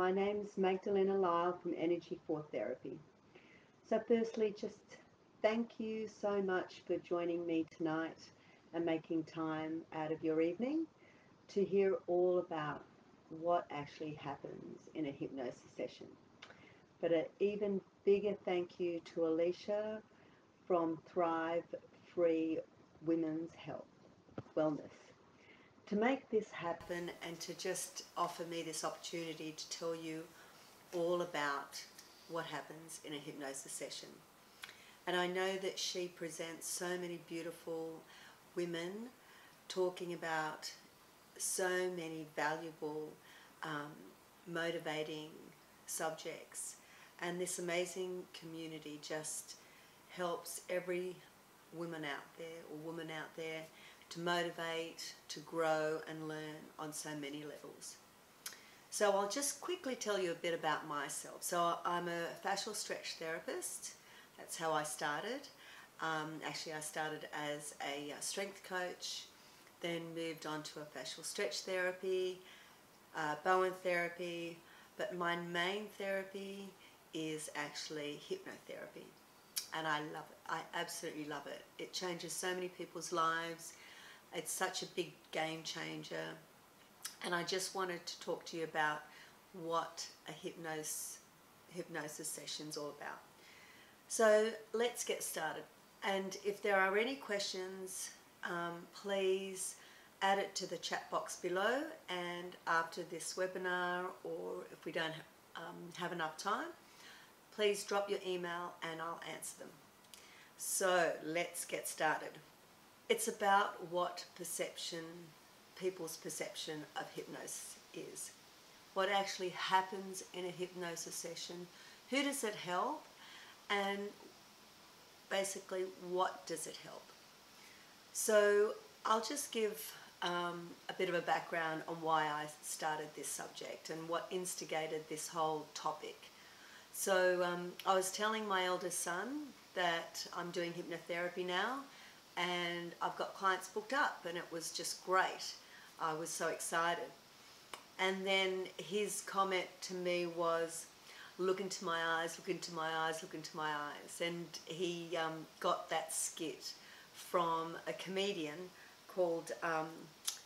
My name's Magdalena Lyle from Energie4 Therapy. So firstly, just thank you so much for joining me tonight and making time out of your evening to hear all about what actually happens in a hypnosis session. But an even bigger thank you to Alicia from Thrive Free Women's Health Wellness to make this happen and to just offer me this opportunity to tell you all about what happens in a hypnosis session. And I know that she presents so many beautiful women talking about so many valuable, motivating subjects. And this amazing community just helps every woman out there to motivate, to grow and learn on so many levels. So I'll just quickly tell you a bit about myself. So I'm a fascial stretch therapist. That's how I started. Actually, I started as a strength coach, then moved on to a fascial stretch therapy, Bowen therapy, but my main therapy is actually hypnotherapy. And I love it. I absolutely love it. It changes so many people's lives. It's such a big game changer. And I just wanted to talk to you about what a hypnosis session is all about. So let's get started. And if there are any questions, please add it to the chat box below. And after this webinar, or if we don't have enough time, please drop your email and I'll answer them. So let's get started. It's about what people's perception of hypnosis is. What actually happens in a hypnosis session, who does it help, and basically what does it help. So I'll just give a bit of a background on why I started this subject and what instigated this whole topic. So I was telling my eldest son that I'm doing hypnotherapy now, and I've got clients booked up, and it was just great. I was so excited. And then his comment to me was, look into my eyes, look into my eyes, look into my eyes. And he got that skit from a comedian called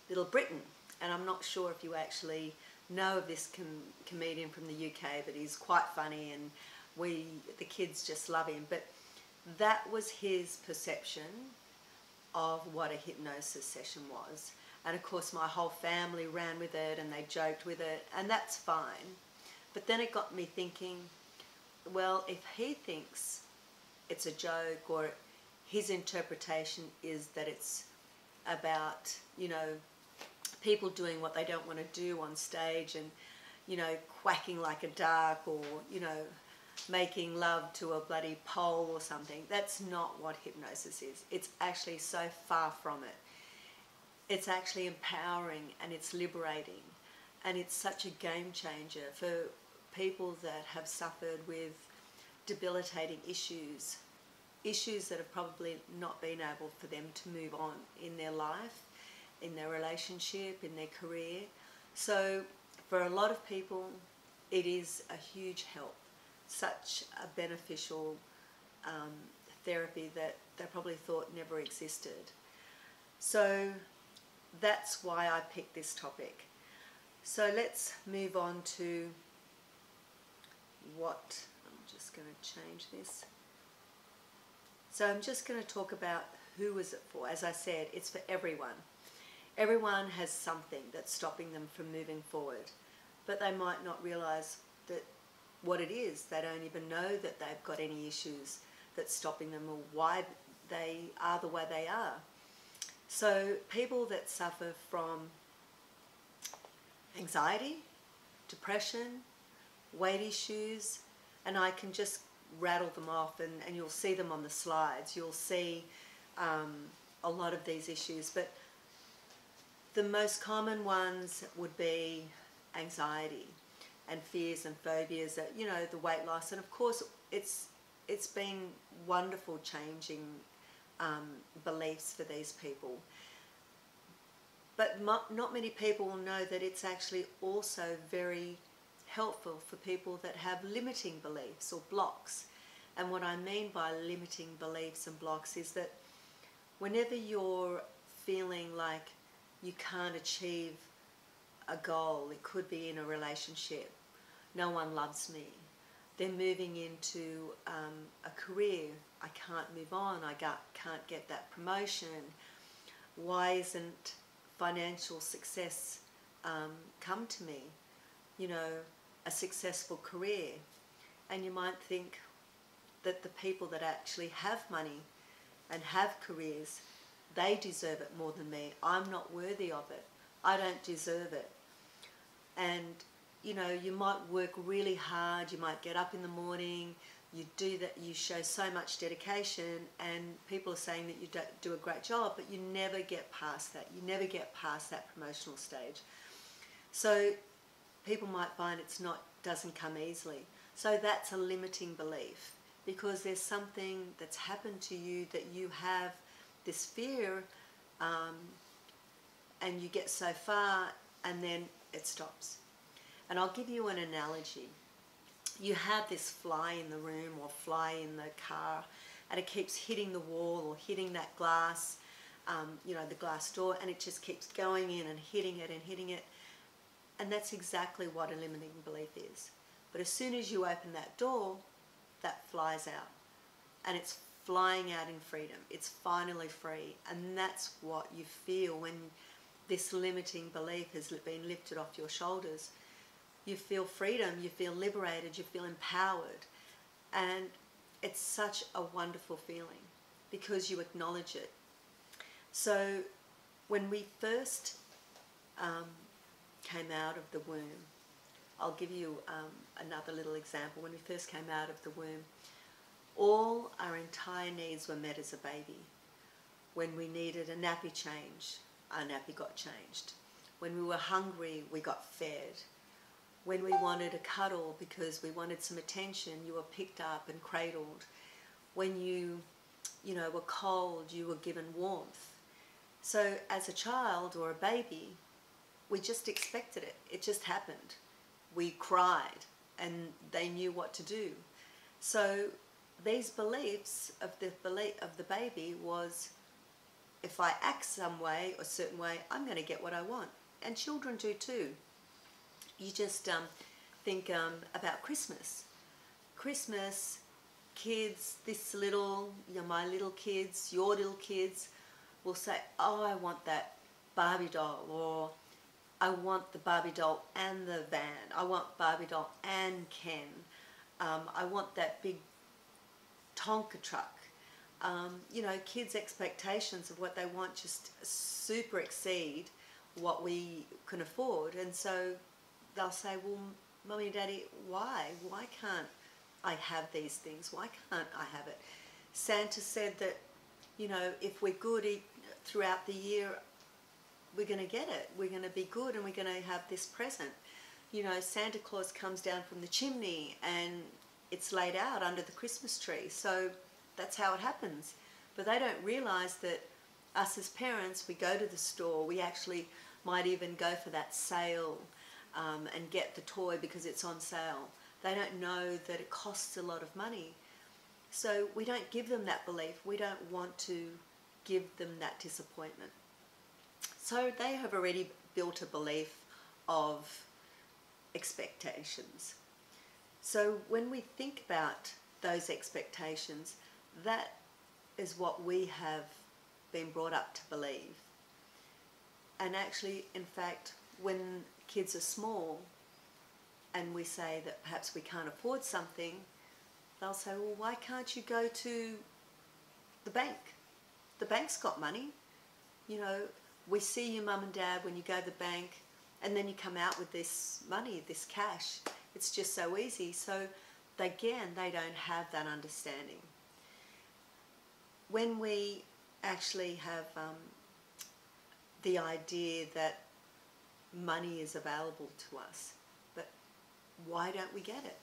Little Britain. And I'm not sure if you actually know of this comedian from the UK, but he's quite funny, and the kids just love him. But that was his perception of what a hypnosis session was. And of course my whole family ran with it and they joked with it, and that's fine. But then it got me thinking, well, if he thinks it's a joke, or his interpretation is that it's about, you know, people doing what they don't want to do on stage and, you know, quacking like a duck, or, you know, making love to a bloody pole or something. That's not what hypnosis is. It's actually so far from it. It's actually empowering, and it's liberating, and it's such a game changer for people that have suffered with debilitating issues that have probably not been able for them to move on in their life, in their relationship, in their career. So for a lot of people, it is a huge help. Such a beneficial therapy that they probably thought never existed. So that's why I picked this topic. So let's move on to what, I'm just going to change this. So I'm just going to talk about who is it for. As I said, it's for everyone. Everyone has something that's stopping them from moving forward, but they might not realise that what it is. They don't even know that they've got any issues that's stopping them, or why they are the way they are. So people that suffer from anxiety, depression, weight issues, and I can just rattle them off, and you'll see them on the slides. You'll see a lot of these issues, but the most common ones would be anxiety and fears and phobias, that, you know, the weight loss. And of course it's been wonderful changing beliefs for these people. But not many people will know that it's actually also very helpful for people that have limiting beliefs or blocks. And what I mean by limiting beliefs and blocks is that whenever you're feeling like you can't achieve a goal, it could be in a relationship, no one loves me, then moving into a career, I can't move on, I can't get that promotion, why isn't financial success come to me, you know, a successful career. And you might think that the people that actually have money and have careers, they deserve it more than me. I'm not worthy of it. I don't deserve it. And you know, you might work really hard, you might get up in the morning, you do that, you show so much dedication, and people are saying that you don't do a great job, but you never get past that. You never get past that promotional stage. So people might find doesn't come easily. So that's a limiting belief, because there's something that's happened to you that you have this fear, and you get so far and then it stops. And I'll give you an analogy. You have this fly in the room or fly in the car, and it keeps hitting the wall or hitting that glass, you know, the glass door, and it just keeps going in and hitting it and hitting it. And that's exactly what a limiting belief is. But as soon as you open that door, that flies out, and it's flying out in freedom. It's finally free. And that's what you feel when this limiting belief has been lifted off your shoulders. You feel freedom, you feel liberated, you feel empowered. And it's such a wonderful feeling because you acknowledge it. So when we first came out of the womb, I'll give you another little example. When we first came out of the womb, all our entire needs were met as a baby. When we needed a nappy change, our nappy got changed. When we were hungry, we got fed. When we wanted a cuddle because we wanted some attention, you were picked up and cradled. When you know, were cold, you were given warmth. So as a child or a baby, we just expected it. It just happened. We cried and they knew what to do. So these beliefs of the baby was, if I act some way or a certain way, I'm going to get what I want. And children do too. You just think about Christmas. Christmas, kids, this little, you know, my little kids, your little kids will say, oh, I want that Barbie doll, or I want the Barbie doll and the van. I want Barbie doll and Ken. I want that big Tonka truck. You know, kids' expectations of what they want just super exceed what we can afford. And so they'll say, well, Mummy and Daddy, why? Why can't I have these things? Why can't I have it? Santa said that, you know, if we're good throughout the year, we're going to get it. We're going to be good and we're going to have this present. You know, Santa Claus comes down from the chimney and it's laid out under the Christmas tree. So that's how it happens. But they don't realise that us as parents, we go to the store, we actually might even go for that sale and get the toy because it's on sale. They don't know that it costs a lot of money. So we don't give them that belief. We don't want to give them that disappointment. So they have already built a belief of expectations. So when we think about those expectations, that is what we have been brought up to believe. And actually, in fact, when kids are small and we say that perhaps we can't afford something, they'll say, well, why can't you go to the bank? The bank's got money. You know, we see you, Mum and Dad, when you go to the bank and then you come out with this money, this cash. It's just so easy. So again, they don't have that understanding. When we actually have the idea that money is available to us, but why don't we get it?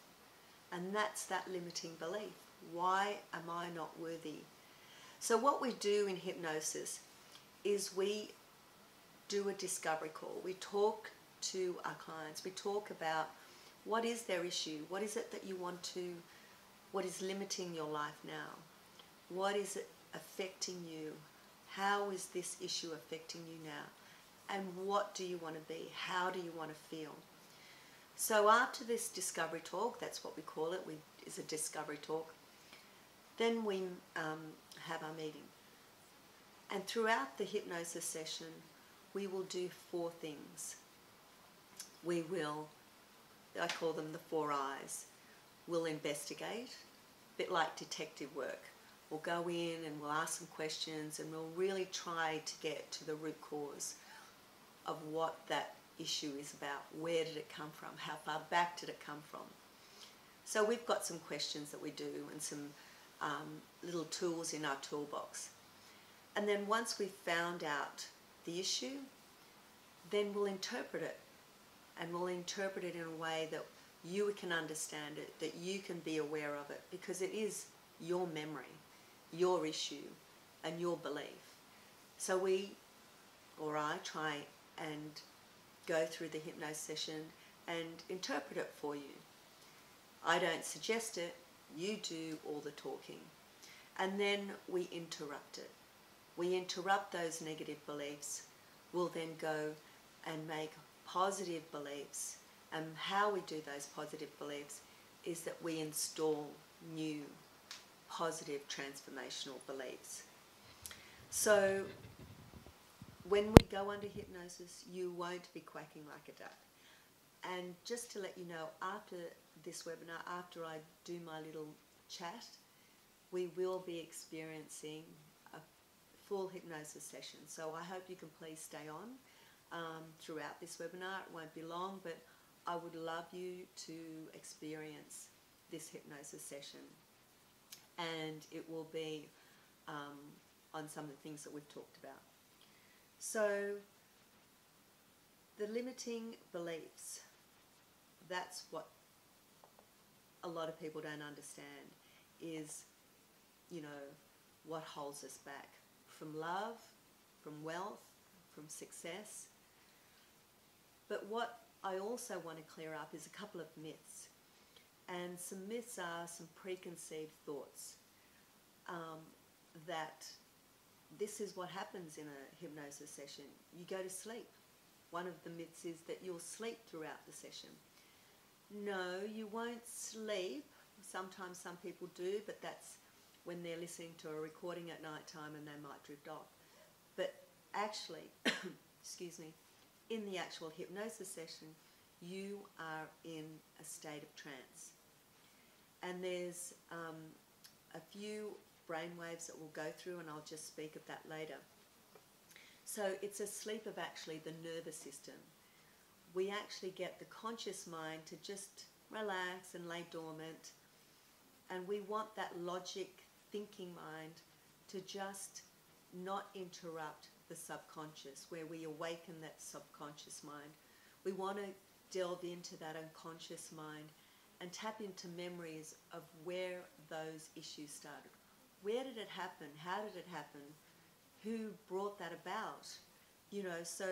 And that's that limiting belief. Why am I not worthy? So what we do in hypnosis is we do a discovery call. We talk to our clients. We talk about What is their issue? What is it that you want to, what is limiting your life now? What is it affecting you? How is this issue affecting you now? And what do you want to be? How do you want to feel? So after this discovery talk, that's what we call it, is a discovery talk, then we have our meeting. And throughout the hypnosis session, we will do 4 things. We will, I call them the 4 eyes. We'll investigate, a bit like detective work. We'll go in and we'll ask some questions and we'll really try to get to the root cause of what that issue is about. Where did it come from? How far back did it come from? So we've got some questions that we do and some little tools in our toolbox. And then once we've found out the issue, then we'll interpret it. And we'll interpret it in a way that you can understand it, that you can be aware of it, because it is your memory, your issue, and your belief. So we, or I, try and go through the hypnosis session and interpret it for you. I don't suggest it, you do all the talking. And then we interrupt it. We interrupt those negative beliefs. We'll then go and make positive beliefs. And how we do those positive beliefs is that we install new positive transformational beliefs. So when we go under hypnosis, you won't be quacking like a duck. And just to let you know, after this webinar, after I do my little chat, we will be experiencing a full hypnosis session. So I hope you can please stay on throughout this webinar. It won't be long, but I would love you to experience this hypnosis session. And it will be on some of the things that we've talked about. So the limiting beliefs, that's what a lot of people don't understand, is, you know, what holds us back from love, from wealth, from success. But what I also want to clear up is a couple of myths. And some myths are some preconceived thoughts that this is what happens in a hypnosis session. You go to sleep. One of the myths is that you'll sleep throughout the session. No, you won't sleep. Sometimes some people do, but that's when they're listening to a recording at night time and they might drift off. But actually, excuse me, in the actual hypnosis session, you are in a state of trance. And there's a few brain waves that we'll go through, and I'll just speak of that later. So it's a sleep of actually the nervous system. We actually get the conscious mind to just relax and lay dormant, and we want that logic thinking mind to just not interrupt the subconscious, where we awaken that subconscious mind. We want to delve into that unconscious mind and tap into memories of where those issues started. Where did it happen? How did it happen? Who brought that about? You know, so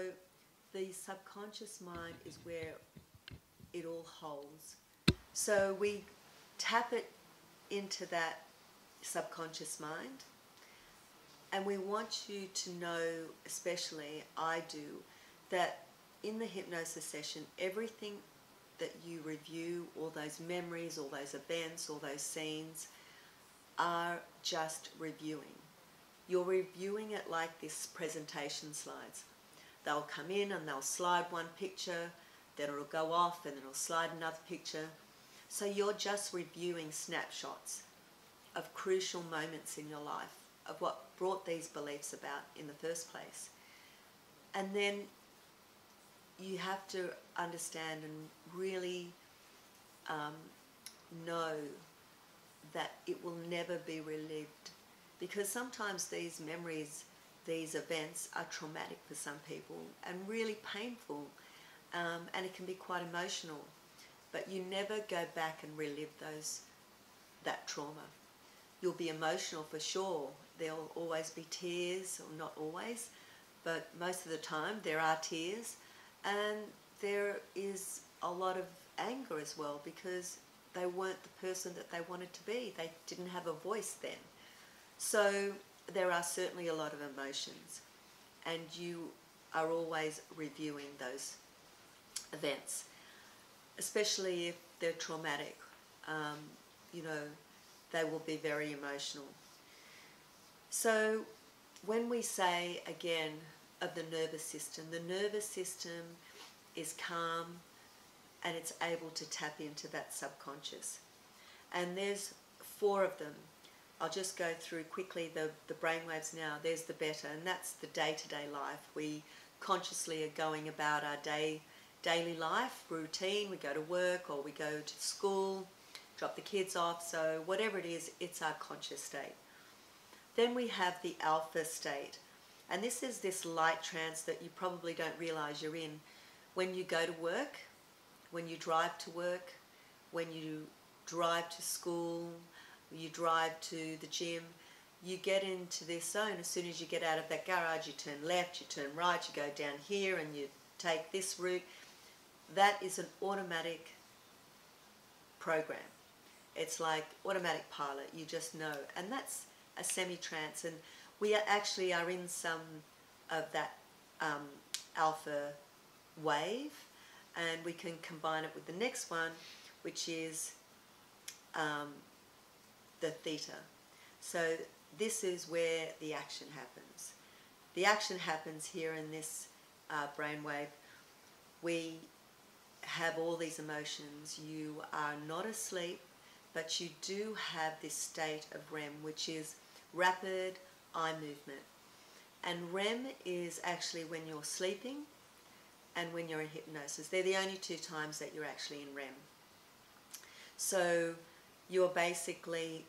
the subconscious mind is where it all holds. So we tap it into that subconscious mind, and we want you to know, especially I do, that in the hypnosis session, everything that you review, all those memories, all those events, all those scenes, are just reviewing. You're reviewing it like this presentation slides. They'll come in and they'll slide one picture, then it'll go off and then it'll slide another picture. So you're just reviewing snapshots of crucial moments in your life, of what brought these beliefs about in the first place. And then you have to understand and really know that it will never be relived, because sometimes these memories, these events are traumatic for some people and really painful, and it can be quite emotional, but you never go back and relive that trauma. You'll be emotional for sure. There'll always be tears, or not always, but most of the time there are tears, and there is a lot of anger as well, because they weren't the person that they wanted to be. They didn't have a voice then. So there are certainly a lot of emotions, and you are always reviewing those events, especially if they're traumatic. You know, they will be very emotional. So when we say, again, of the nervous system is calm, and it's able to tap into that subconscious. And there's 4 of them. I'll just go through quickly the brainwaves now. There's the beta, and that's the day-to-day life. We consciously are going about our daily life routine. We go to work, or we go to school, drop the kids off. So whatever it is, it's our conscious state. Then we have the alpha state, and this is this light trance that you probably don't realize you're in. When you go to work, when you drive to work, when you drive to school, you drive to the gym, you get into this zone. As soon as you get out of that garage, you turn left, you turn right, you go down here and you take this route. That is an automatic program. It's like automatic pilot, you just know. And that's a semi-trance, and we actually are in some of that alpha wave, and we can combine it with the next one, which is the theta. So this is where the action happens. The action happens here in this brainwave. We have all these emotions. You are not asleep, but you do have this state of REM, which is rapid eye movement. And REM is actually when you're sleeping and when you're in hypnosis. They're the only 2 times that you're actually in REM. So you're basically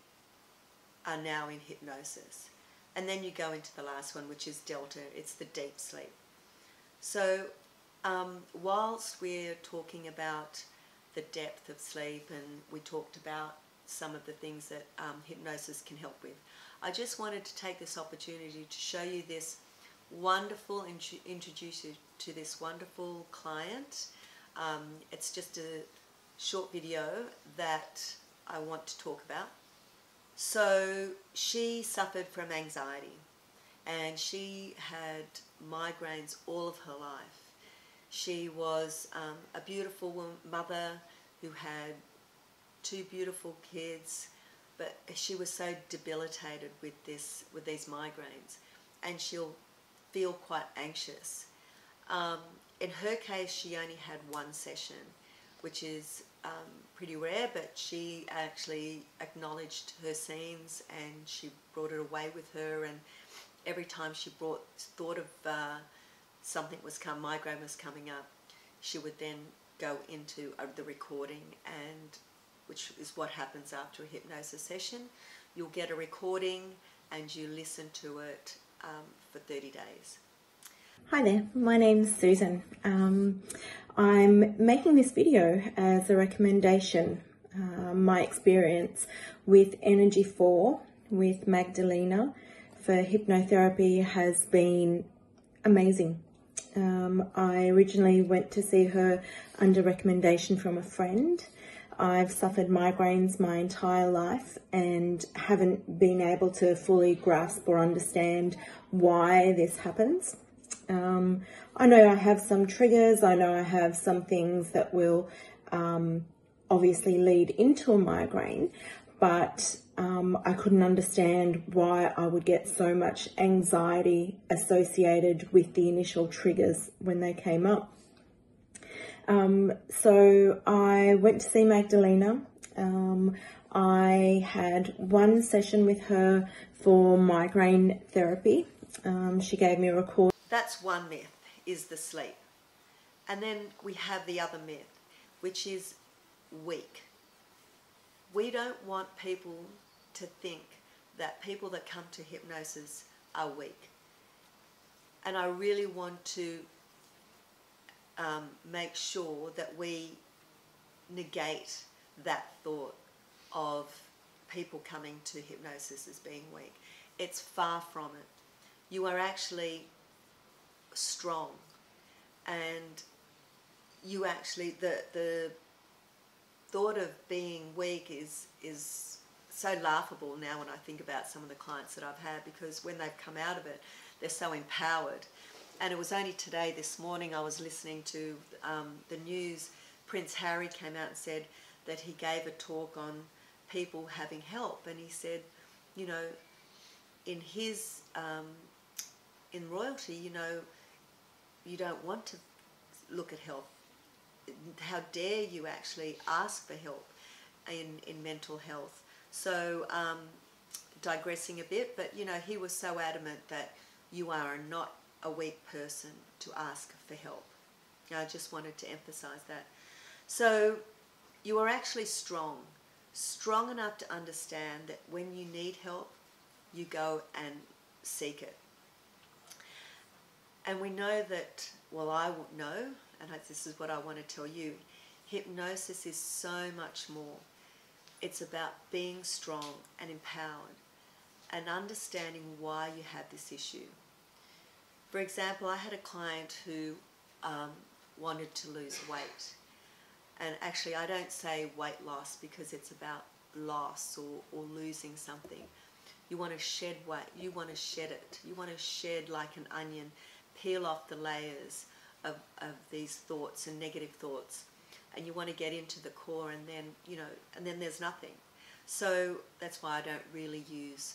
are now in hypnosis. And then you go into the last one, which is delta. It's the deep sleep. So whilst we're talking about the depth of sleep, and we talked about some of the things that hypnosis can help with, I just wanted to take this opportunity to show you this wonderful, introduce you to this wonderful client. It's just a short video that I want to talk about. So she suffered from anxiety, and she had migraines all of her life. She was a beautiful mother who had 2 beautiful kids, but she was so debilitated with these migraines, and she'll feel quite anxious. In her case, she only had 1 session, which is pretty rare, but she actually acknowledged her scenes, and she brought it away with her, and every time she thought of migraine was coming up, she would then go into the recording, and which is what happens after a hypnosis session. You'll get a recording and you listen to it for 30 days. Hi there, my name's Susan. I'm making this video as a recommendation. My experience with Energie4 with Magdalena for hypnotherapy has been amazing. I originally went to see her under recommendation from a friend. I've suffered migraines my entire life and haven't been able to fully grasp or understand why this happens. I know I have some triggers. I know I have some things that will obviously lead into a migraine, but I couldn't understand why I would get so much anxiety associated with the initial triggers when they came up. So I went to see Magdalena. I had 1 session with her for migraine therapy. She gave me a record. That's one myth, is the sleep. And then we have the other myth, which is weak. We don't want people to think that people that come to hypnosis are weak. And I really want to make sure that we negate that thought of people coming to hypnosis as being weak. It's far from it. You are actually strong, and you actually, the thought of being weak is so laughable now when I think about some of the clients that I've had, because when they've come out of it, they're so empowered. And it was only today, this morning, I was listening to the news. Prince Harry came out and said that he gave a talk on people having help, and he said, you know, in his in royalty, you know, you don't want to look at help. How dare you actually ask for help in mental health? So digressing a bit, but you know, he was so adamant that you are not a weak person to ask for help. I just wanted to emphasize that. So you are actually strong enough to understand that when you need help, you go and seek it. And we know that, well, I know, and this is what I want to tell you, hypnosis is so much more. It's about being strong and empowered and understanding why you have this issue. For example, I had a client who wanted to lose weight. And actually, I don't say weight loss because it's about loss or losing something. You want to shed weight. You want to shed it. You want to shed like an onion, peel off the layers of these thoughts and negative thoughts. And you want to get into the core, and then, you know, and then there's nothing. So that's why I don't really use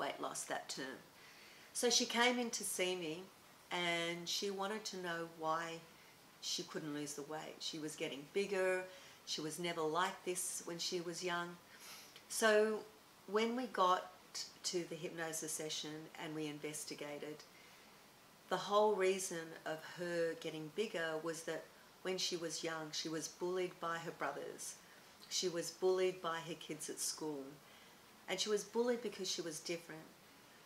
weight loss, that term. So she came in to see me, and she wanted to know why she couldn't lose the weight. She was getting bigger. She was never like this when she was young. So when we got to the hypnosis session and we investigated, the whole reason of her getting bigger was that when she was young, she was bullied by her brothers. She was bullied by her kids at school. And she was bullied because she was different.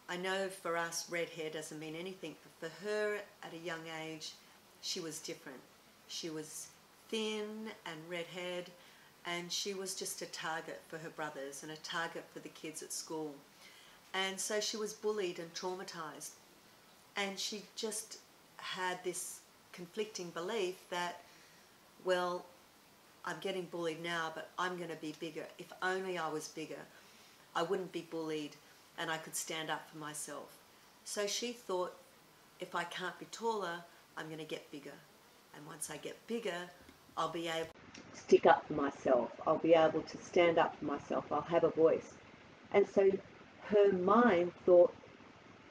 I know for us, red hair doesn't mean anything, but for her at a young age, she was different. She was thin and red-haired, and she was just a target for her brothers and a target for the kids at school. And so she was bullied and traumatized. And she just had this conflicting belief that, well, I'm getting bullied now, but I'm going to be bigger. If only I was bigger, I wouldn't be bullied and I could stand up for myself. So she thought, if I can't be taller, I'm going to get bigger. And once I get bigger, I'll be able to stick up for myself. I'll be able to stand up for myself. I'll have a voice. And so her mind thought,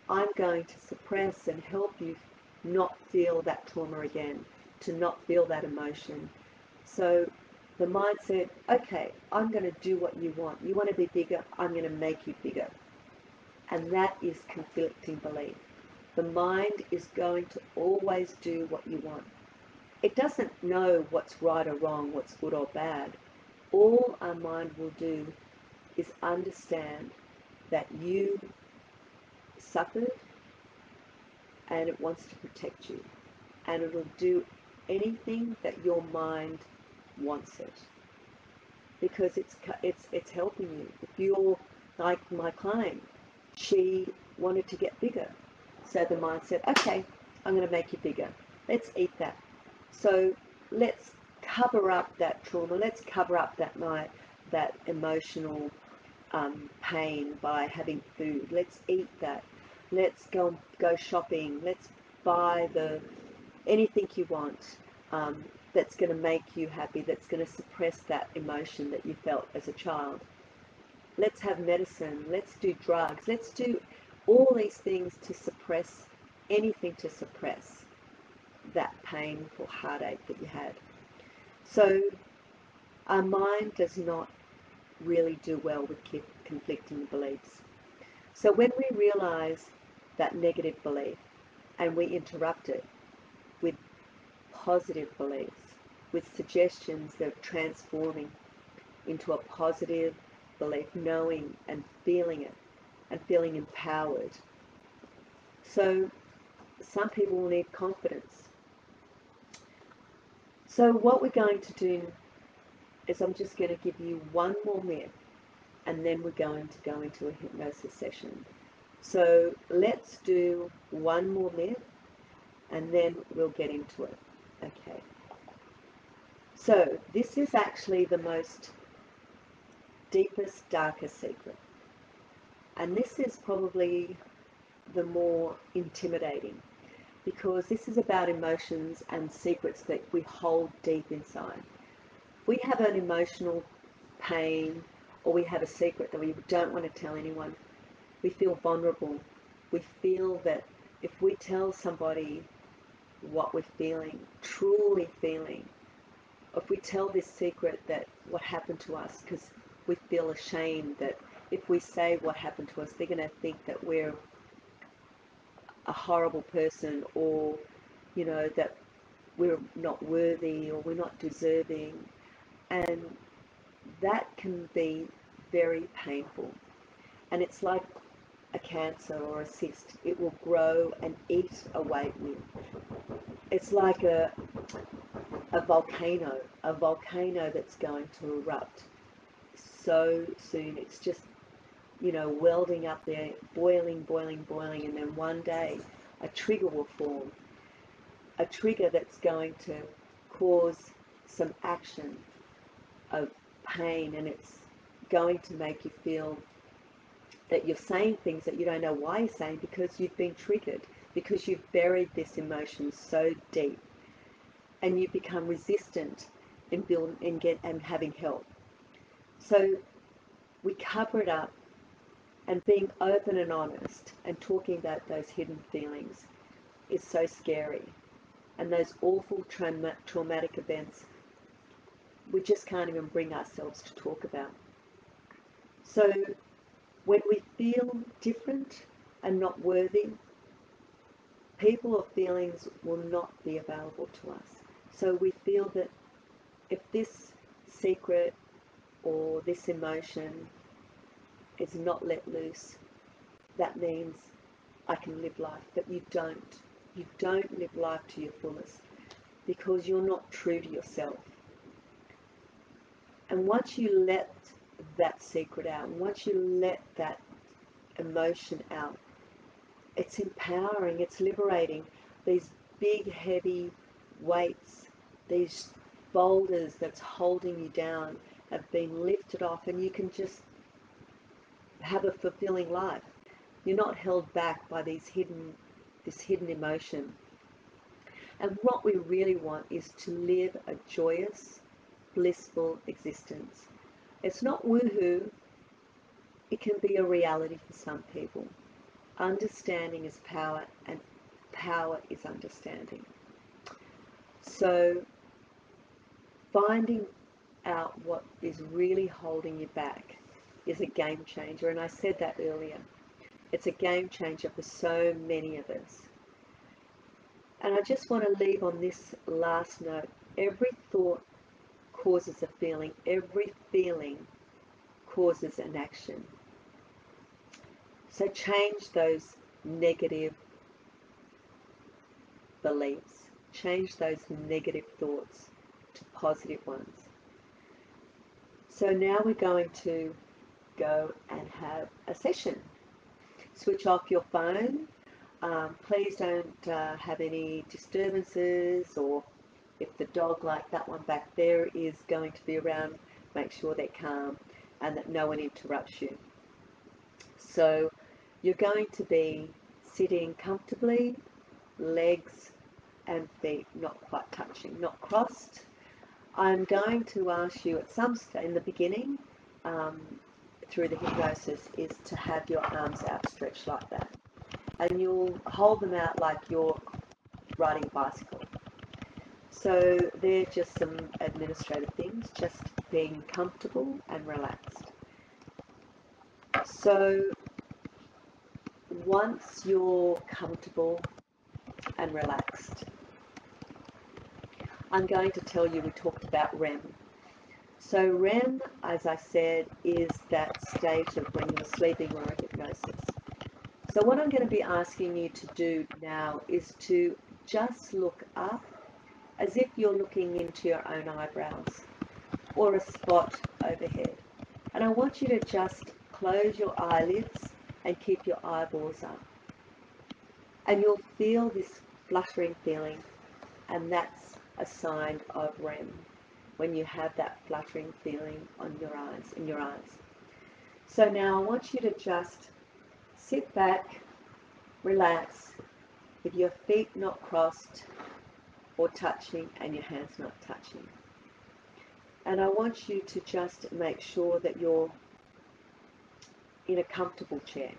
I'm going to suppress and help you not feel that trauma again, to not feel that emotion. So the mind said, okay, I'm going to do what you want. You want to be bigger, I'm going to make you bigger. And that is conflicting belief. The mind is going to always do what you want. It doesn't know what's right or wrong, what's good or bad. All our mind will do is understand that you suffered and it wants to protect you. And it'll do anything that your mind wants it. Because it's helping you. If you're like my client, she wanted to get bigger. So the mind said, okay, I'm going to make you bigger. Let's eat that. So let's cover up that trauma. Let's cover up that emotional pain by having food. Let's eat that. Let's go shopping. Let's buy anything you want that's going to make you happy, that's going to suppress that emotion that you felt as a child. Let's have medicine. Let's do drugs. Let's do all these things to suppress anything, to suppress that painful heartache that you had. So our mind does not really do well with conflicting beliefs. So when we realize that negative belief and we interrupt it with positive beliefs, with suggestions that are transforming into a positive belief, knowing and feeling it, and feeling empowered. So some people will need confidence. So what we're going to do is I'm just going to give you one more myth, and then we're going to go into a hypnosis session. So let's do one more myth, and then we'll get into it. Okay. So this is actually the most deepest, darkest secret. And this is probably the more intimidating, because this is about emotions and secrets that we hold deep inside. We have an emotional pain, or we have a secret that we don't want to tell anyone. We feel vulnerable. We feel that if we tell somebody what we're feeling, truly feeling, if we tell this secret that what happened to us, because we feel ashamed that if we say what happened to us, they're going to think that we're a horrible person, or, you know, that we're not worthy or we're not deserving. And that can be very painful. And it's like a cancer or a cyst. It will grow and eat away at you. It's like a volcano that's going to erupt so soon. It's just, you know, welding up there, boiling, and then one day a trigger will form. A trigger that's going to cause some action of pain, and it's going to make you feel that you're saying things that you don't know why you're saying, because you've been triggered, because you've buried this emotion so deep, and you become resistant in having help. So we cover it up, and being open and honest and talking about those hidden feelings is so scary. And those awful traumatic events, we just can't even bring ourselves to talk about. So when we feel different and not worthy, people or feelings will not be available to us. So we feel that if this secret or this emotion is not let loose, that means I can live life. But you don't. You don't live life to your fullest, because you're not true to yourself. And once you let that secret out, once you let that emotion out, it's empowering, it's liberating. These big, heavy weights, these boulders that's holding you down have been lifted off, and you can just have a fulfilling life. You're not held back by this hidden emotion. And what we really want is to live a joyous, blissful existence. It's not woohoo. It can be a reality for some people. Understanding is power, and power is understanding. So finding out what is really holding you back is a game changer. And I said that earlier. It's a game changer for so many of us. And I just want to leave on this last note. Every thought causes a feeling. Every feeling causes an action. So change those negative beliefs. Change those negative thoughts to positive ones. So now we're going to go and have a session. Switch off your phone. Please don't have any disturbances, or if the dog, like that one back there, is going to be around, make sure they're calm and that no one interrupts you. So you're going to be sitting comfortably, legs and feet not quite touching, not crossed. I'm going to ask you at some stage in the beginning, through the hypnosis, is to have your arms outstretched like that. And you'll hold them out like you're riding a bicycle. So they're just some administrative things, just being comfortable and relaxed. So once you're comfortable and relaxed, I'm going to tell you, we talked about REM. So REM, as I said, is that state of when you're sleeping or in hypnosis. So what I'm going to be asking you to do now is to just look up as if you're looking into your own eyebrows or a spot overhead. And I want you to just close your eyelids and keep your eyeballs up. And you'll feel this fluttering feeling, and that's a sign of REM. when you have that fluttering feeling on your eyes, in your eyes. So now I want you to just sit back, relax, with your feet not crossed or touching and your hands not touching. And I want you to just make sure that you're in a comfortable chair.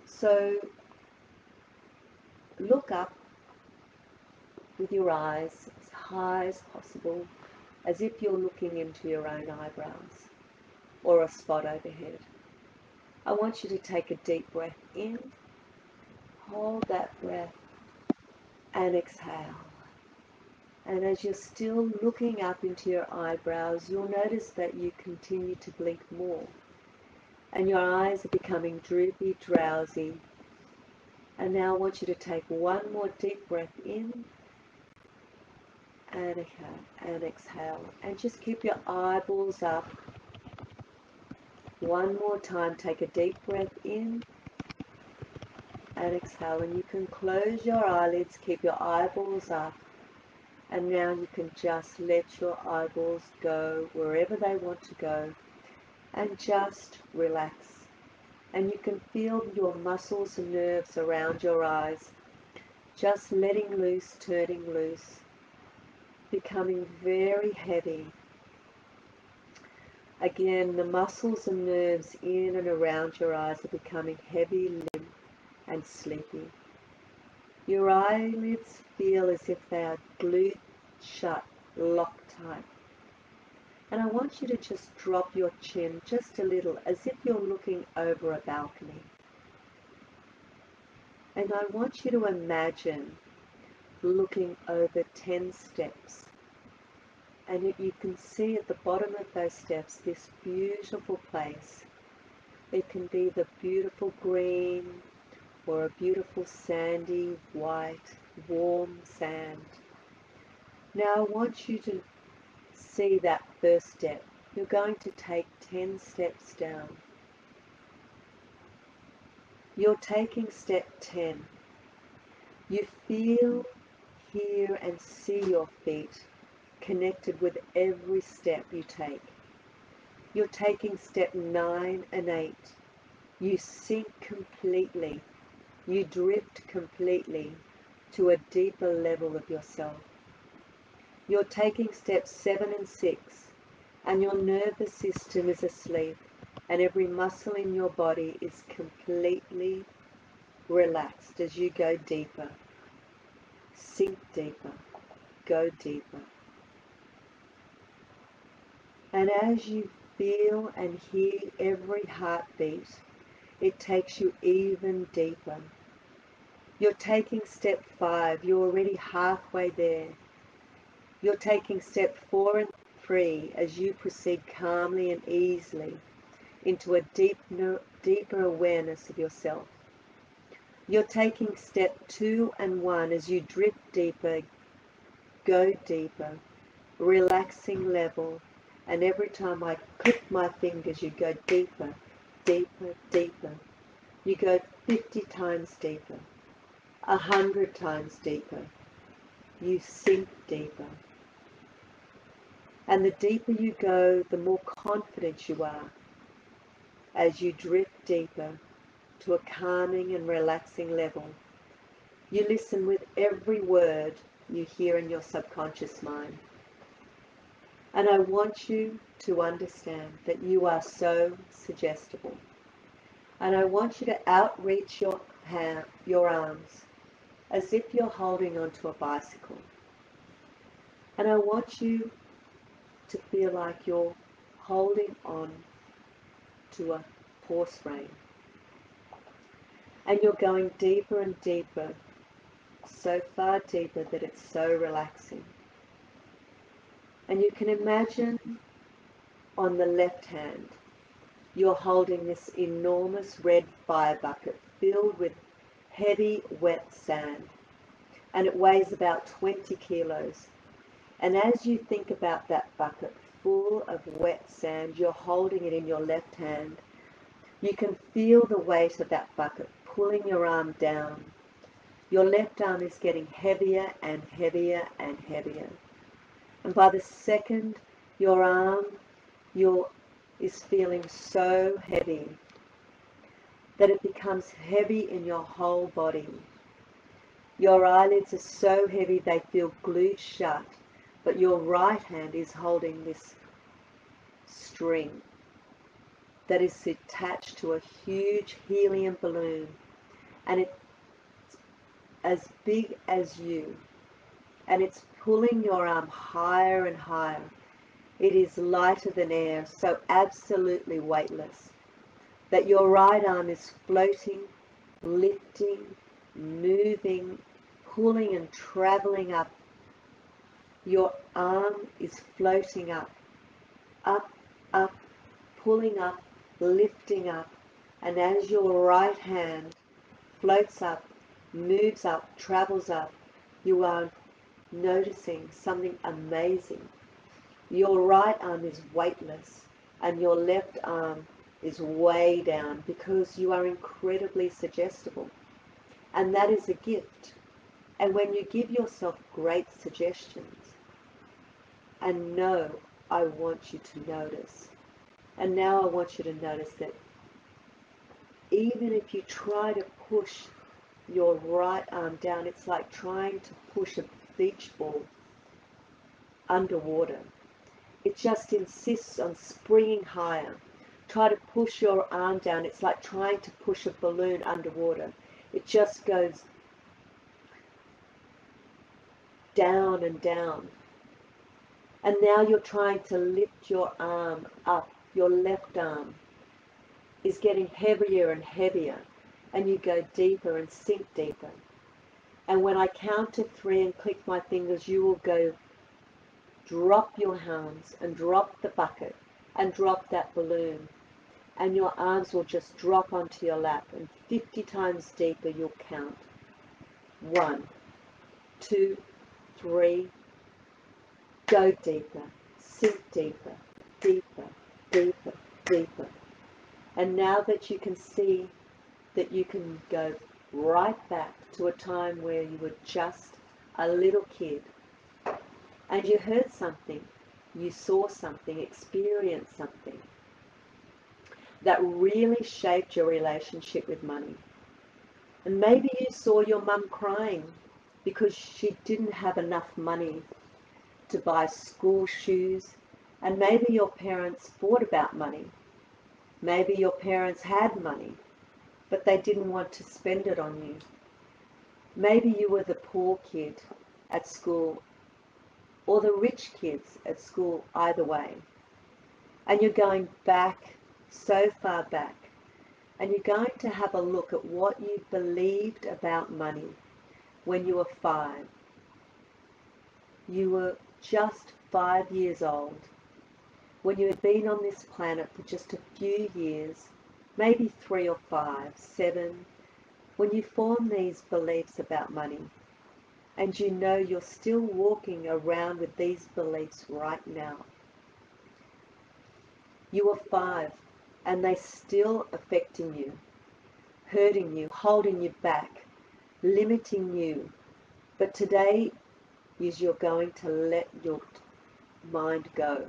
So look up with your eyes as high as possible, as if you're looking into your own eyebrows or a spot overhead. I want you to take a deep breath in, hold that breath, and exhale. And as you're still looking up into your eyebrows, you'll notice that you continue to blink more. And your eyes are becoming droopy, drowsy. And now I want you to take one more deep breath in and exhale. And just keep your eyeballs up. One more time, take a deep breath in and exhale. And you can close your eyelids, keep your eyeballs up. And now you can just let your eyeballs go wherever they want to go and just relax. And you can feel your muscles and nerves around your eyes just letting loose, turning loose, becoming very heavy. Again, the muscles and nerves in and around your eyes are becoming heavy, limp, and sleepy. Your eyelids feel as if they are glued shut, locked tight. And I want you to just drop your chin just a little, as if you're looking over a balcony. And I want you to imagine looking over 10 steps. And you can see at the bottom of those steps this beautiful place. It can be the beautiful green or a beautiful sandy, white, warm sand. Now I want you to see that first step. You're going to take 10 steps down. You're taking step 10. You feel, hear and see your feet connected with every step you take. You're taking step 9 and 8. You sink completely. You drift completely to a deeper level of yourself. You're taking steps 7 and 6, and your nervous system is asleep, and every muscle in your body is completely relaxed as you go deeper. Sink deeper. Go deeper. And as you feel and hear every heartbeat, it takes you even deeper. You're taking step 5. You're already halfway there. You're taking step 4 and 3 as you proceed calmly and easily into a deeper awareness of yourself. You're taking step 2 and 1 as you drift deeper, go deeper, relaxing level, and every time I click my fingers, you go deeper, deeper, deeper. You go 50 times deeper, 100 times deeper. You sink deeper. And the deeper you go, the more confident you are as you drift deeper to a calming and relaxing level. You listen with every word you hear in your subconscious mind. And I want you to understand that you are so suggestible. And I want you to outreach your arms as if you're holding onto a bicycle. And I want you to feel like you're holding on to a horse rein. And you're going deeper and deeper, so far deeper that it's so relaxing. And you can imagine on the left hand, you're holding this enormous red fire bucket filled with heavy, wet sand. And it weighs about 20 kilos. And as you think about that bucket full of wet sand, you're holding it in your left hand. You can feel the weight of that bucket pulling your arm down. Your left arm is getting heavier and heavier and heavier. And by the second your arm is feeling so heavy that it becomes heavy in your whole body. Your eyelids are so heavy they feel glued shut, but your right hand is holding this string that is attached to a huge helium balloon, and it's as big as you, and it's pulling your arm higher and higher. It is lighter than air, so absolutely weightless, that your right arm is floating, lifting, moving, pulling and traveling up. Your arm is floating up, up, up, pulling up, lifting up, and as your right hand floats up, moves up, travels up, you are noticing something amazing. Your right arm is weightless and your left arm is way down because you are incredibly suggestible. And that is a gift. And when you give yourself great suggestions and know, I want you to notice. And now I want you to notice that even if you try to push your right arm down, it's like trying to push a beach ball underwater. It just insists on springing higher. Try to push your arm down. It's like trying to push a balloon underwater. It just goes down and down. And now you're trying to lift your arm up. Your left arm is getting heavier and heavier. And you go deeper and sink deeper. And when I count to 3 and click my fingers, you will go drop your hands and drop the bucket and drop that balloon. And your arms will just drop onto your lap. And 50 times deeper you'll count. 1, 2, 3. Go deeper. Sink deeper. Deeper. Deeper. Deeper. And now that you can see that you can go right back to a time where you were just a little kid and you heard something, you saw something, experienced something that really shaped your relationship with money. And maybe you saw your mum crying because she didn't have enough money to buy school shoes, and maybe your parents fought about money. Maybe your parents had money, but they didn't want to spend it on you. Maybe you were the poor kid at school or the rich kids at school, either way. And you're going back, so far back, and you're going to have a look at what you believed about money when you were 5. You were just 5 years old, when you had been on this planet for just a few years, maybe 3 or 5, 7, when you form these beliefs about money, and you know you're still walking around with these beliefs right now. You were 5, and they're still affecting you, hurting you, holding you back, limiting you. But today is you're going to let your mind go.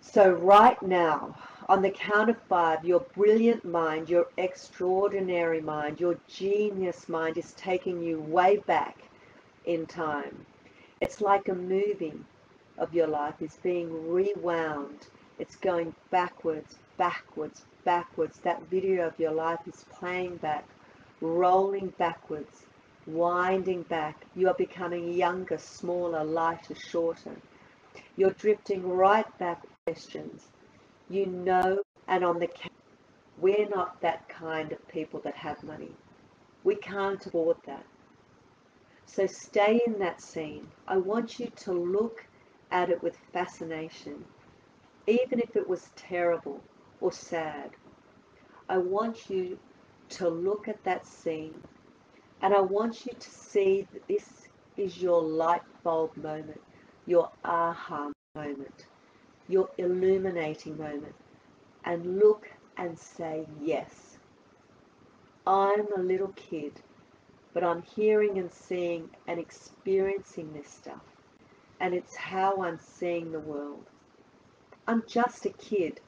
So right now, on the count of 5, your brilliant mind, your extraordinary mind, your genius mind is taking you way back in time. It's like a movie of your life is being rewound. It's going backwards, backwards, backwards. That video of your life is playing back, rolling backwards, winding back. You are becoming younger, smaller, lighter, shorter. You're drifting right back to questions. You know, and on the count, we're not that kind of people that have money. We can't afford that. So stay in that scene. I want you to look at it with fascination, even if it was terrible or sad. I want you to look at that scene, and I want you to see that this is your light bulb moment, your aha moment, your illuminating moment, and look and say, yes, I'm a little kid, but I'm hearing and seeing and experiencing this stuff. and it's how I'm seeing the world. I'm just a kid,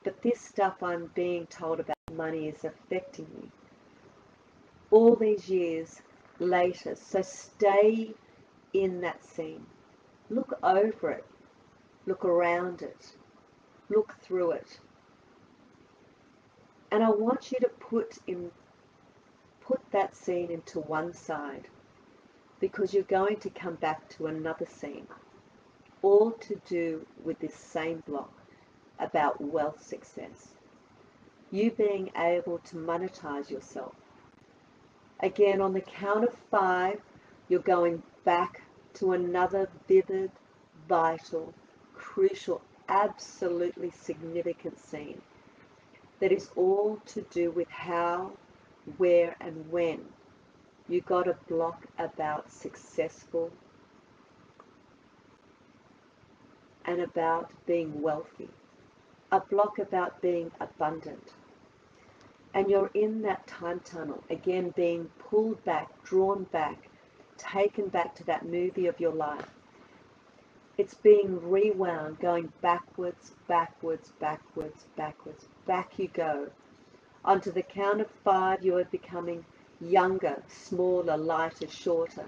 but this stuff I'm being told about money is affecting me. All these years later, so stay in that scene. Look over it. Look around it. Look through it. And I want you to put that scene into one side, because you're going to come back to another scene, all to do with this same block about wealth success. You being able to monetize yourself. Again, on the count of 5, you're going back to another vivid, vital, crucial, absolutely significant scene that is all to do with how, where, and when you got a block about successful and about being wealthy, a block about being abundant. And you're in that time tunnel, again being pulled back, drawn back, taken back to that movie of your life. It's being rewound, going backwards, backwards, backwards, backwards. Back you go. Onto the count of 5, you are becoming younger, smaller, lighter, shorter.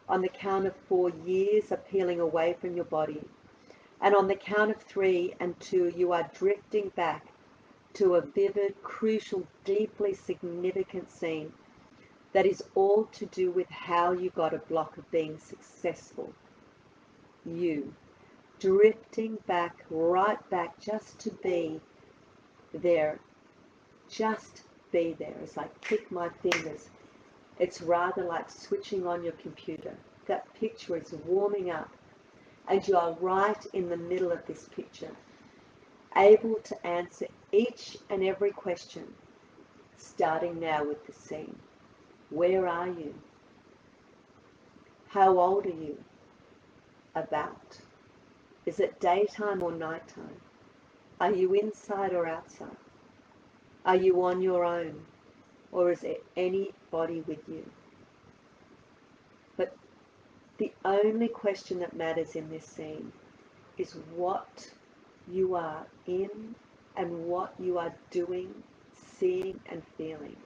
On the count of 4, years are peeling away from your body. And on the count of 3 and 2, you are drifting back to a vivid, crucial, deeply significant scene that is all to do with how you got a block of being successful. You drifting back, right back, just to be there. Just be there. It's like click my fingers. It's rather like switching on your computer. That picture is warming up, and you are right in the middle of this picture, able to answer each and every question, starting now with the scene. Where are you? How old are you? About? Is it daytime or nighttime? Are you inside or outside? Are you on your own, or is there anybody with you? But the only question that matters in this scene is what you are in and what you are doing, seeing and feeling.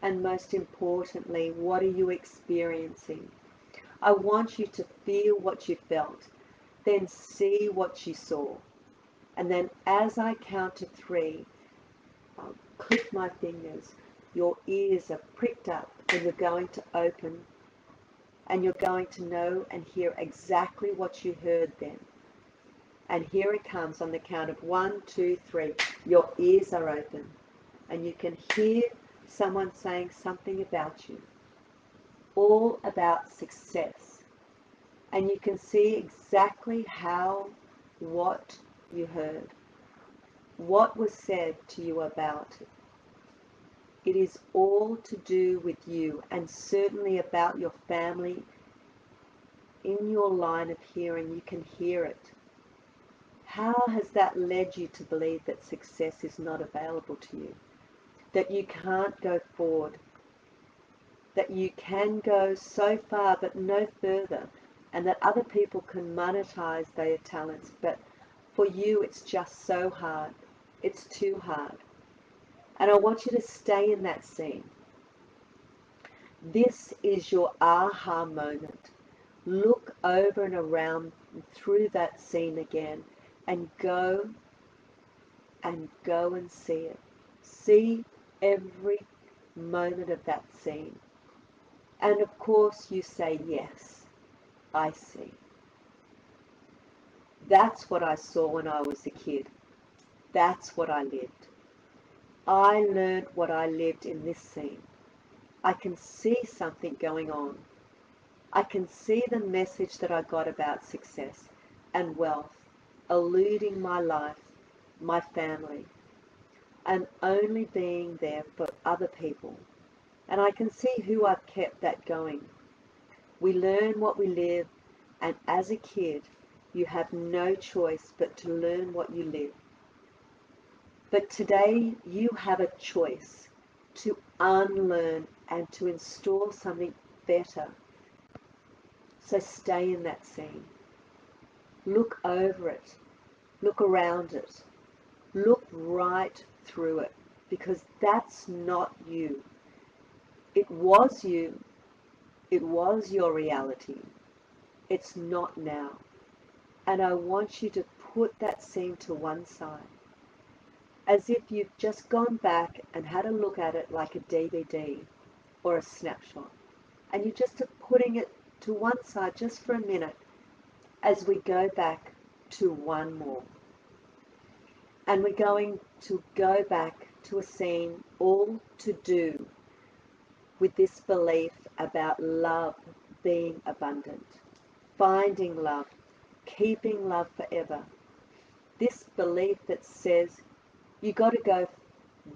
And most importantly, what are you experiencing? I want you to feel what you felt, then see what you saw. And then as I count to 3, I'll click my fingers, your ears are pricked up, and you're going to open, and you're going to know and hear exactly what you heard then. And here it comes on the count of 1, 2, 3. Your ears are open, and you can hear someone saying something about you, all about success. And you can see exactly how, what you heard, what was said to you about it. It is all to do with you, and certainly about your family. In your line of hearing, you can hear it. How has that led you to believe that success is not available to you? That you can't go forward? That you can go so far but no further, and that other people can monetize their talents, but for you it's just so hard. It's too hard. And I want you to stay in that scene. This is your aha moment. Look over and around through that scene again, and go and see it. See every moment of that scene. And of course you say, yes, I see. That's what I saw when I was a kid. That's what I lived. I learned what I lived in this scene. I can see something going on. I can see the message that I got about success and wealth eluding my life, my family, and only being there for other people. And I can see who I've kept that going. We learn what we live, and as a kid, you have no choice but to learn what you live. But today, you have a choice to unlearn and to install something better. So stay in that scene. Look over it. Look around it. Look right through it, because that's not you. It was you. It was your reality. It's not now. And I want you to put that scene to one side, as if you've just gone back and had a look at it like a DVD or a snapshot. And you're just putting it to one side just for a minute as we go back to one more. And we're going to go back to a scene all to do with this belief about love being abundant, finding love, keeping love forever. This belief that says you got to go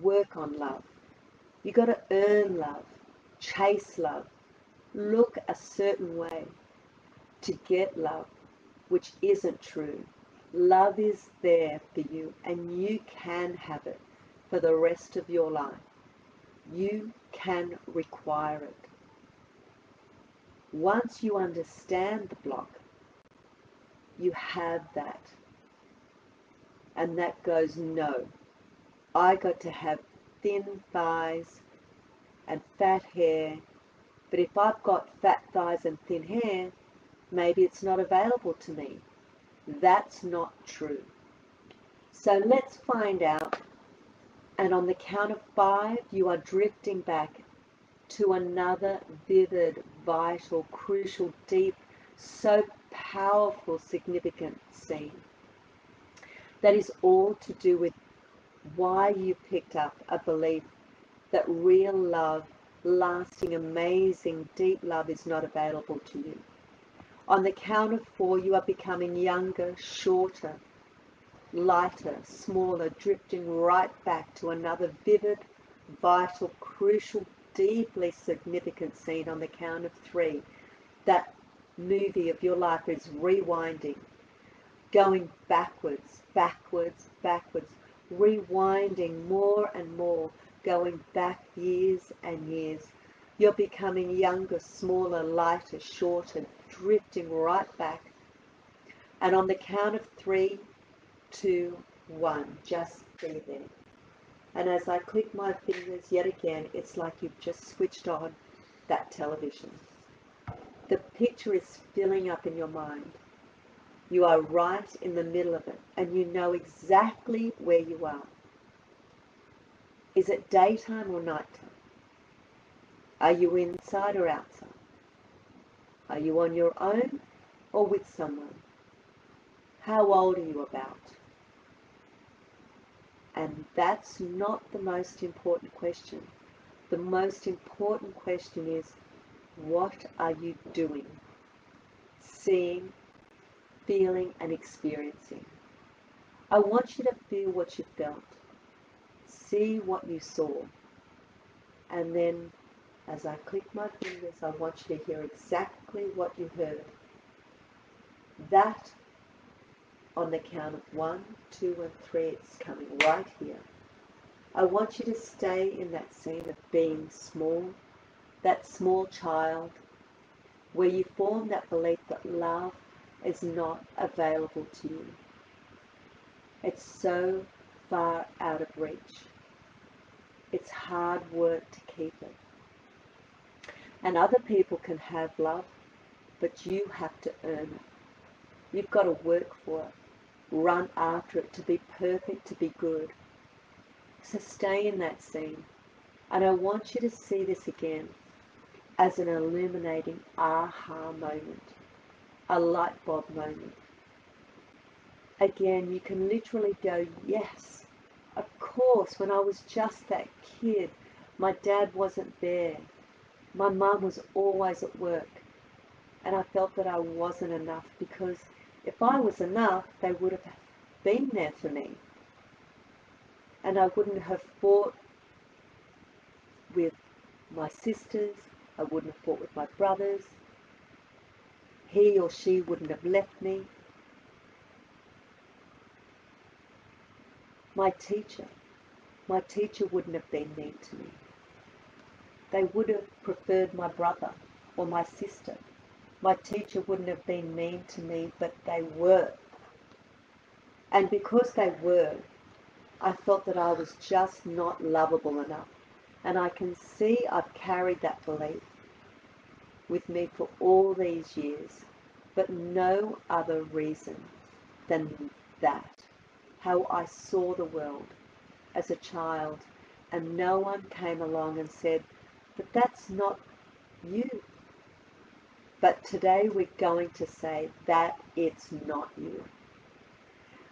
work on love. You got to earn love, chase love, look a certain way to get love, which isn't true. Love is there for you, and you can have it for the rest of your life. You can require it. Once you understand the block, you have that. And that goes, no, I got to have thin thighs and fat hair, but if I've got fat thighs and thin hair, maybe it's not available to me. That's not true. So let's find out. And on the count of 5, you are drifting back to another vivid, vital, crucial, deep, so powerful, significant scene. That is all to do with why you picked up a belief that real love, lasting, amazing, deep love is not available to you. On the count of 4, you are becoming younger, shorter, lighter, smaller, drifting right back to another vivid, vital, crucial, deeply significant scene. On the count of 3, that movie of your life is rewinding, going backwards, backwards, backwards, rewinding more and more, going back years and years. You're becoming younger, smaller, lighter, shorter, drifting right back. And on the count of 3, 2, 1, just be there. And as I click my fingers yet again, it's like you've just switched on that television. The picture is filling up in your mind. You are right in the middle of it, and you know exactly where you are. Is it daytime or nighttime? Are you inside or outside? Are you on your own or with someone? How old are you about? And that's not the most important question. The most important question is, what are you doing? Seeing, feeling, and experiencing. I want you to feel what you felt. See what you saw. And then, as I click my fingers, I want you to hear exactly what you heard. That, on the count of 1, 2, and 3, it's coming right here. I want you to stay in that scene of being small, that small child, where you form that belief that love is not available to you. It's so far out of reach. It's hard work to keep it. And other people can have love, but you have to earn it. You've got to work for it, run after it, to be perfect, to be good. So stay in that scene. And I want you to see this again as an illuminating aha moment, a light bulb moment. Again, you can literally go, yes, of course, when I was just that kid, my dad wasn't there. My mum was always at work. And I felt that I wasn't enough, because if I was enough, they would have been there for me. And I wouldn't have fought with my sisters. I wouldn't have fought with my brothers. He or she wouldn't have left me. My teacher wouldn't have been mean to me. They would have preferred my brother or my sister My teacher wouldn't have been mean to me, but they were. And because they were, I felt that I was just not lovable enough. And I can see I've carried that belief with me for all these years, but no other reason than that. How I saw the world as a child, and no one came along and said, but that's not you. But today we're going to say that it's not you.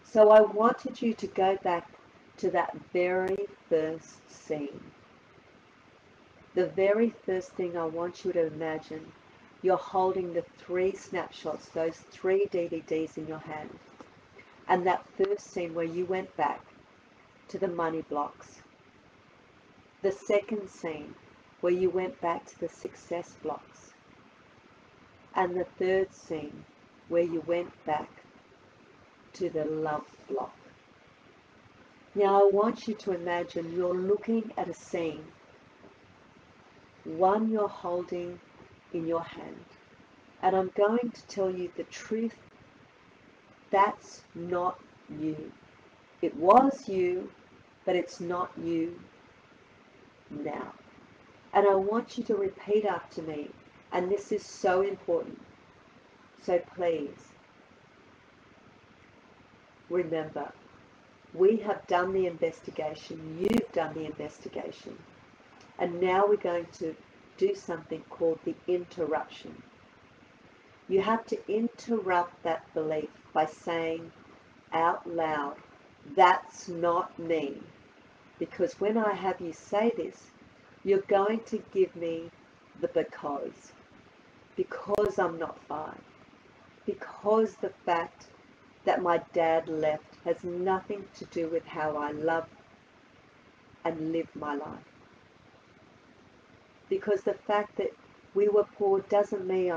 So I wanted you to go back to that very first scene. The very first thing I want you to imagine, you're holding the 3 snapshots, those 3 DVDs in your hand. And that first scene where you went back to the money blocks. The second scene where you went back to the success blocks. And the third scene where you went back to the love block. Now I want you to imagine you're looking at a scene, one you're holding in your hand. And I'm going to tell you the truth, that's not you. It was you, but it's not you now. And I want you to repeat after me, and this is so important. So please, remember, we have done the investigation, you've done the investigation, and now we're going to do something called the interruption. You have to interrupt that belief by saying out loud, that's not me. Because when I have you say this, you're going to give me the because. Because I'm not fine. Because the fact that my dad left has nothing to do with how I love and live my life. Because the fact that we were poor doesn't mean